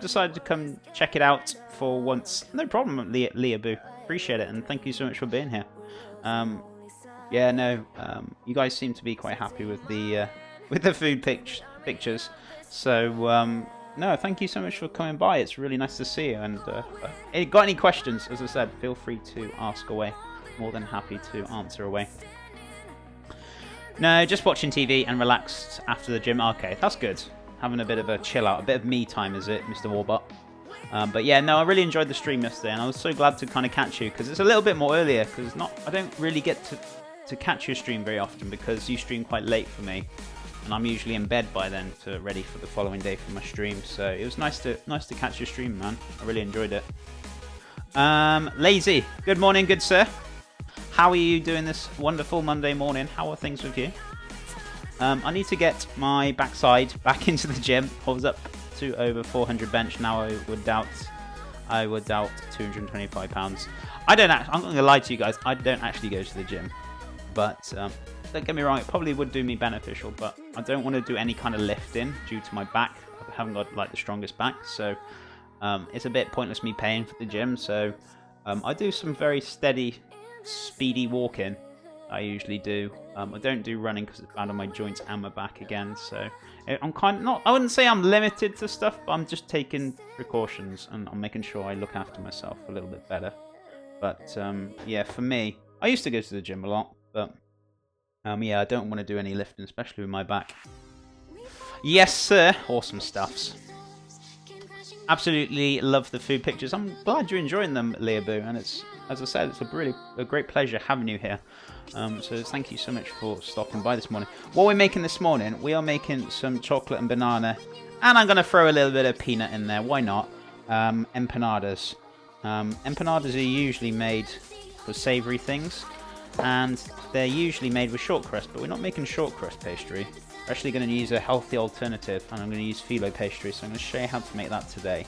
decided to come check it out for once. No problem, Leah Boo. Appreciate it, and thank you so much for being here. Yeah, no, you guys seem to be quite happy with the food pictures. So, no, thank you so much for coming by. It's really nice to see you. And if you got any questions, as I said, feel free to ask away. More than happy to answer away. No, just watching TV and relaxed after the gym. Okay, that's good. Having a bit of a chill out, a bit of me time, is it, Mr. Warbot? But yeah, no, I really enjoyed the stream yesterday, and I was so glad to kind of catch you because it's a little bit more earlier. Because I don't really get to catch your stream very often because you stream quite late for me, and I'm usually in bed by then to ready for the following day for my stream. So it was nice to catch your stream, man. I really enjoyed it. Lazy, good morning, good sir. How are you doing this wonderful Monday morning? How are things with you? I need to get my backside back into the gym. I was up to over 400 bench. Now I would doubt 225 pounds. I'm not gonna lie to you guys. I don't actually go to the gym, but don't get me wrong. It probably would do me beneficial, but I don't want to do any kind of lifting due to my back. I haven't got like the strongest back, so it's a bit pointless me paying for the gym. So I do some very steady, speedy walking. I usually do. I don't do running because it's bad on my joints and my back again. So I'm kind of not. I wouldn't say I'm limited to stuff, but I'm just taking precautions and I'm making sure I look after myself a little bit better. But yeah, for me, I used to go to the gym a lot, but yeah, I don't want to do any lifting, especially with my back. Yes, sir. Awesome stuffs. Absolutely love the food pictures. I'm glad you're enjoying them, Leaboo, and it's, as I said, it's a great pleasure having you here. So thank you so much for stopping by this morning. What we're making this morning, we are making some chocolate and banana, and I'm going to throw a little bit of peanut in there. Why not? Empanadas. Empanadas are usually made for savoury things, and they're usually made with short crust, but we're not making short crust pastry. We're actually going to use a healthy alternative, and I'm going to use phyllo pastry, so I'm going to show you how to make that today.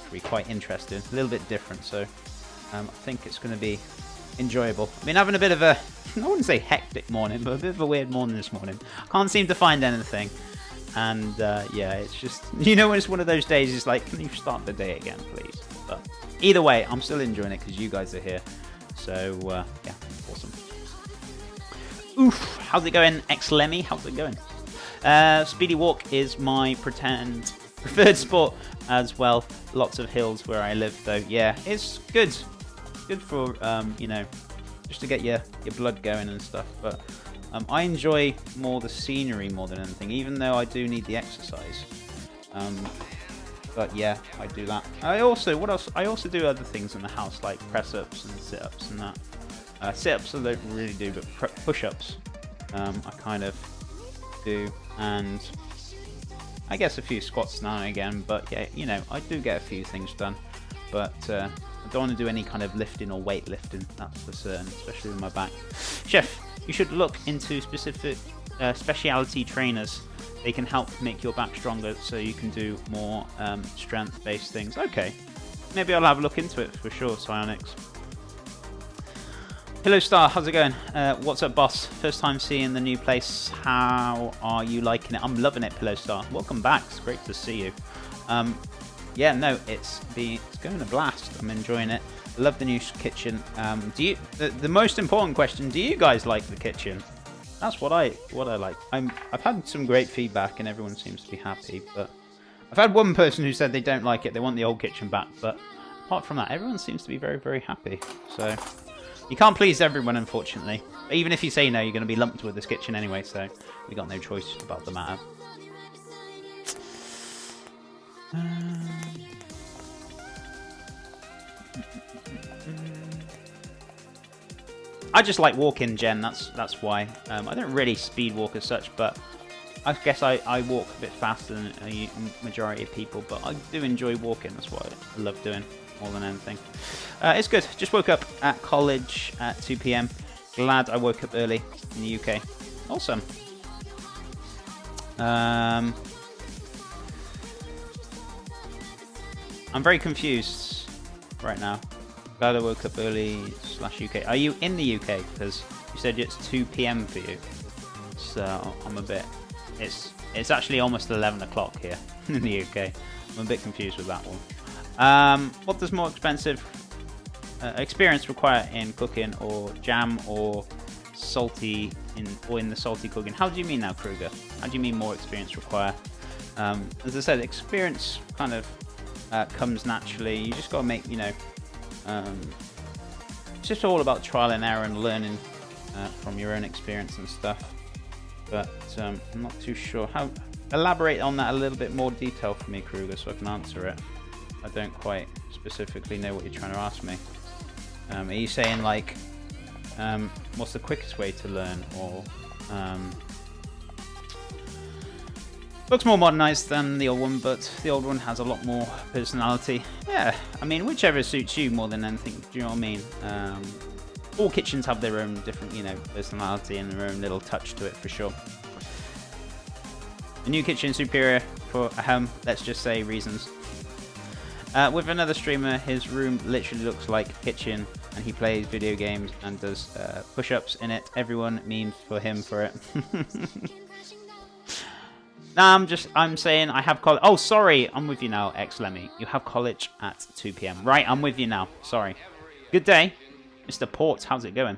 It'll be quite interesting, a little bit different, so I think it's going to be enjoyable. I've been having a bit of a, I wouldn't say hectic morning, but a bit of a weird morning this morning. I can't seem to find anything, and yeah, it's just, you know, when it's one of those days, it's like, can you start the day again, please? But either way, I'm still enjoying it because you guys are here, so yeah, awesome. Oof, how's it going, ex-Lemmy? How's it going? Speedy walk is my preferred sport as well. Lots of hills where I live, though. Yeah, it's good. Good for you know, just to get your blood going and stuff. But I enjoy more the scenery more than anything, even though I do need the exercise. But yeah, I do that. I also do other things in the house like press ups and sit ups and that. Sit ups I don't really do, but push ups I kind of do, and I guess a few squats now and again. But yeah, you know, I do get a few things done, but I don't want to do any kind of lifting or weight lifting, that's for certain, especially with my back. Chef, you should look into specific speciality trainers. They can help make your back stronger so you can do more strength based things. Okay, maybe I'll have a look into it for sure. Psionics. Hello Star, how's it going? What's up, boss? First time seeing the new place. How are you liking it? I'm loving it, Pillow Star. Welcome back. It's great to see you. Yeah, no, it's going a blast. I'm enjoying it. I love the new kitchen. The most important question? Do you guys like the kitchen? That's what I like. I've had some great feedback and everyone seems to be happy. But I've had one person who said they don't like it. They want the old kitchen back. But apart from that, everyone seems to be very, very happy. So. You can't please everyone, unfortunately. But even if you say no, you're going to be lumped with this kitchen anyway, so we got no choice about the matter. I just like walking, Jen. That's why. I don't really speed walk as such, but I guess I walk a bit faster than a majority of people. But I do enjoy walking. That's what I love doing more than anything. It's good. Just woke up at college at 2 PM. Glad I woke up early in the UK. Awesome. I'm very confused right now. Glad I woke up early / UK. Are you in the UK? Because you said it's 2 PM for you. So I'm a bit. It's actually almost 11 o'clock here in the UK. I'm a bit confused with that one. What does more expensive experience require in cooking, or jam, or salty in the salty cooking? How do you mean now, Kruger? How do you mean more experience require? As I said, experience kind of comes naturally. You just got to make, you know, it's just all about trial and error and learning from your own experience and stuff. But I'm not too sure how. Elaborate on that a little bit more detail for me, Kruger, so I can answer it. I don't quite specifically know what you're trying to ask me. Are you saying like, what's the quickest way to learn, or looks more modernized than the old one, but the old one has a lot more personality. Yeah, I mean, whichever suits you more than anything. Do you know what I mean? All kitchens have their own different, you know, personality and their own little touch to it for sure. The new kitchen is superior for a home, let's just say reasons. With another streamer, his room literally looks like a kitchen, and he plays video games and does push-ups in it. Everyone memes for him for it. Nah, I'm saying I have college. Oh, sorry, I'm with you now, ex-Lemmy. You have college at 2 PM. Right, I'm with you now. Sorry. Good day, Mr. Port. How's it going?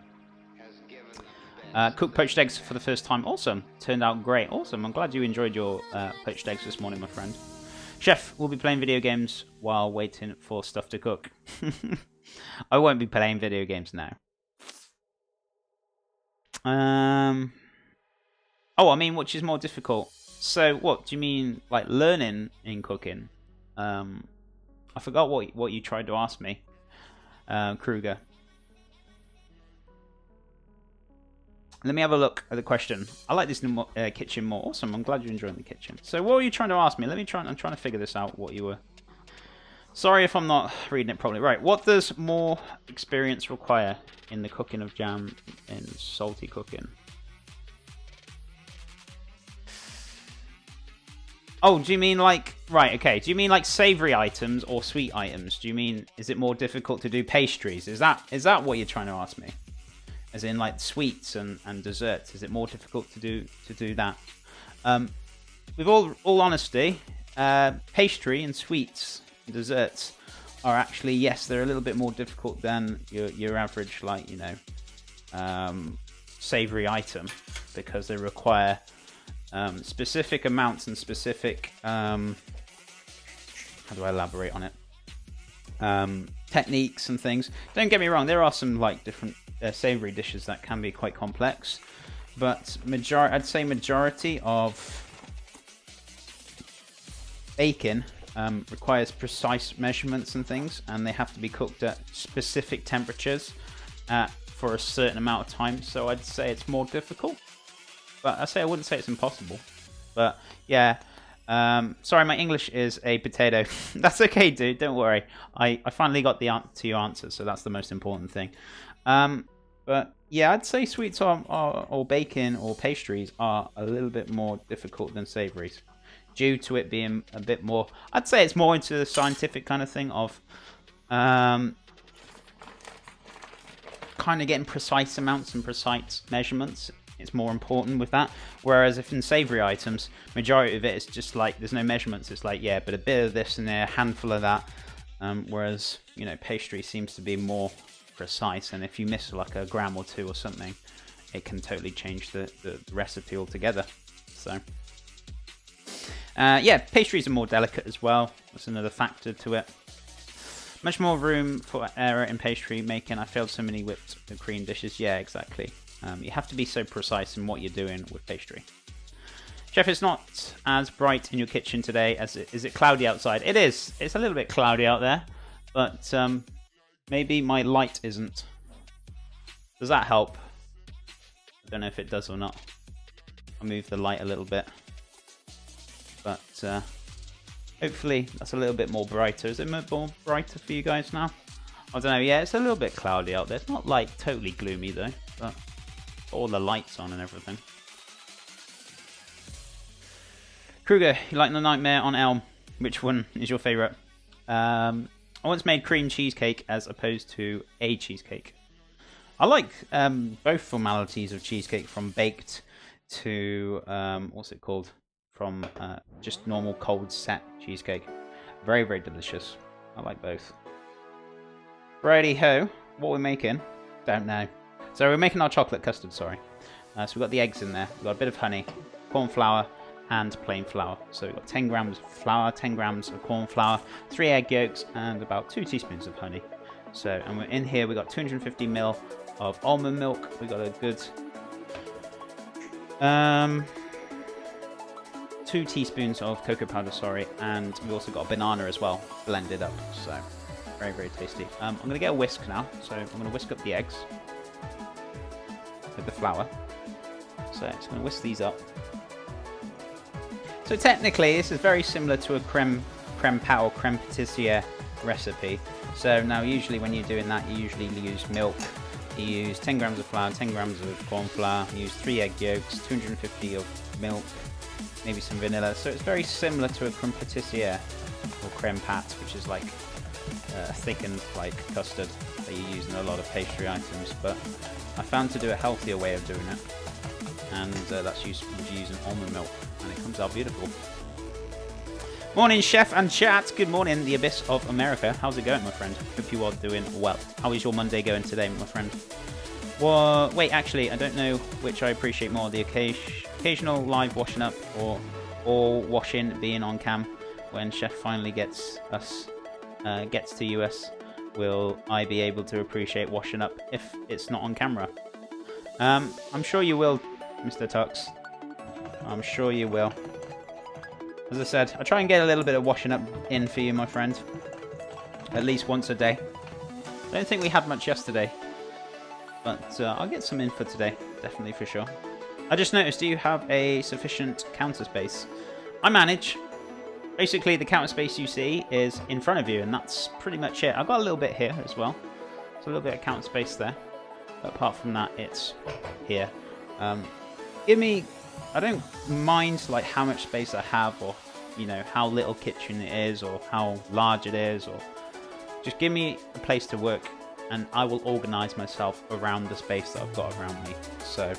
Cooked poached eggs for the first time. Awesome. Turned out great. Awesome. I'm glad you enjoyed your poached eggs this morning, my friend. Chef will be playing video games while waiting for stuff to cook. I won't be playing video games now. Oh, I mean, which is more difficult? So, what do you mean, like learning in cooking? I forgot what you tried to ask me, Kruger. Let me have a look at the question. I like this new kitchen more. Awesome. I'm glad you're enjoying the kitchen. So, what were you trying to ask me? I'm trying to figure this out. What you were. Sorry if I'm not reading it properly. Right. What does more experience require in the cooking of jam in salty cooking? Oh, do you mean like, right, okay. Do you mean like savory items or sweet items? Do you mean, is it more difficult to do pastries? Is that what you're trying to ask me? As in like sweets and desserts? Is it more difficult to do that? With all honesty, pastry and sweets and desserts are actually, yes, they're a little bit more difficult than your average, like, you know, savory item, because they require specific amounts and specific how do I elaborate on it, techniques and things. Don't get me wrong, there are some like different savory dishes that can be quite complex, but I'd say majority of baking requires precise measurements and things, and they have to be cooked at specific temperatures for a certain amount of time. So I'd say it's more difficult. But I wouldn't say it's impossible. But yeah, sorry, my English is a potato. That's okay, dude. Don't worry. I finally got to your answer, so that's the most important thing. But yeah, I'd say sweets or baking or pastries are a little bit more difficult than savories, due to it being a bit more. I'd say it's more into the scientific kind of thing of kind of getting precise amounts and precise measurements. It's more important with that. Whereas if in savory items, majority of it is just like, there's no measurements. It's like, yeah, but a bit of this and there, a handful of that. Whereas, you know, pastry seems to be more precise. And if you miss like a gram or two or something, it can totally change the recipe altogether. So, yeah, pastries are more delicate as well. That's another factor to it. Much more room for error in pastry making. I failed so many whipped cream dishes. Yeah, exactly. You have to be so precise in what you're doing with pastry. Chef, it's not as bright in your kitchen today as is it cloudy outside? It is. It's a little bit cloudy out there, but maybe my light isn't. Does that help? I don't know if it does or not. I'll move the light a little bit, but hopefully that's a little bit more brighter. Is it more brighter for you guys now? I don't know. Yeah, it's a little bit cloudy out there. It's not like totally gloomy though, but all the lights on and everything. Kruger, you like the Nightmare on Elm? Which one is your favourite? I once made cream cheesecake as opposed to a cheesecake. I like both formalities of cheesecake, from baked to what's it called? From just normal cold set cheesecake. Very, very delicious. I like both. Righty-ho. What we're making? Don't know. So we're making our chocolate custard, sorry. So we've got the eggs in there. We've got a bit of honey, corn flour, and plain flour. So we've got 10 grams of flour, 10 grams of corn flour, 3 egg yolks, and about 2 teaspoons of honey. So, and we're in here, we've got 250 ml of almond milk. We've got a good 2 teaspoons of cocoa powder, sorry, and we've also got a banana as well, blended up. So, very, very tasty. I'm going to get a whisk now. So I'm going to whisk up the eggs with the flour. So I'm just going to whisk these up. So technically, this is very similar to a creme pat or creme patissiere recipe. So now usually when you're doing that, you usually use milk. You use 10 grams of flour, 10 grams of corn flour, you use 3 egg yolks, 250 of milk, maybe some vanilla. So it's very similar to a creme patissiere or creme pat, which is like a thickened like custard that you use in a lot of pastry items. But I found to do a healthier way of doing it, and that's using almond milk, and it comes out beautiful. Morning, chef and chat. Good morning, the abyss of America. How's it going, my friend? Hope you are doing well. How is your Monday going today, my friend? Well, wait, actually, I don't know which I appreciate more, the occasional live washing up or all washing being on cam. When chef finally gets to US, will I be able to appreciate washing up if it's not on camera? I'm sure you will, Mr. Tux. I'm sure you will. As I said, I try and get a little bit of washing up in for you, my friend. At least once a day. I don't think we had much yesterday, but I'll get some in for today, definitely for sure. I just noticed, do you have a sufficient counter space? I manage. Basically, the counter space you see is in front of you, and that's pretty much it. I've got a little bit here as well. So a little bit of counter space there. But apart from that, it's here. I don't mind like how much space I have, or how little kitchen it is, or how large it is, or just give me a place to work, and I will organize myself around the space that I've got around me. So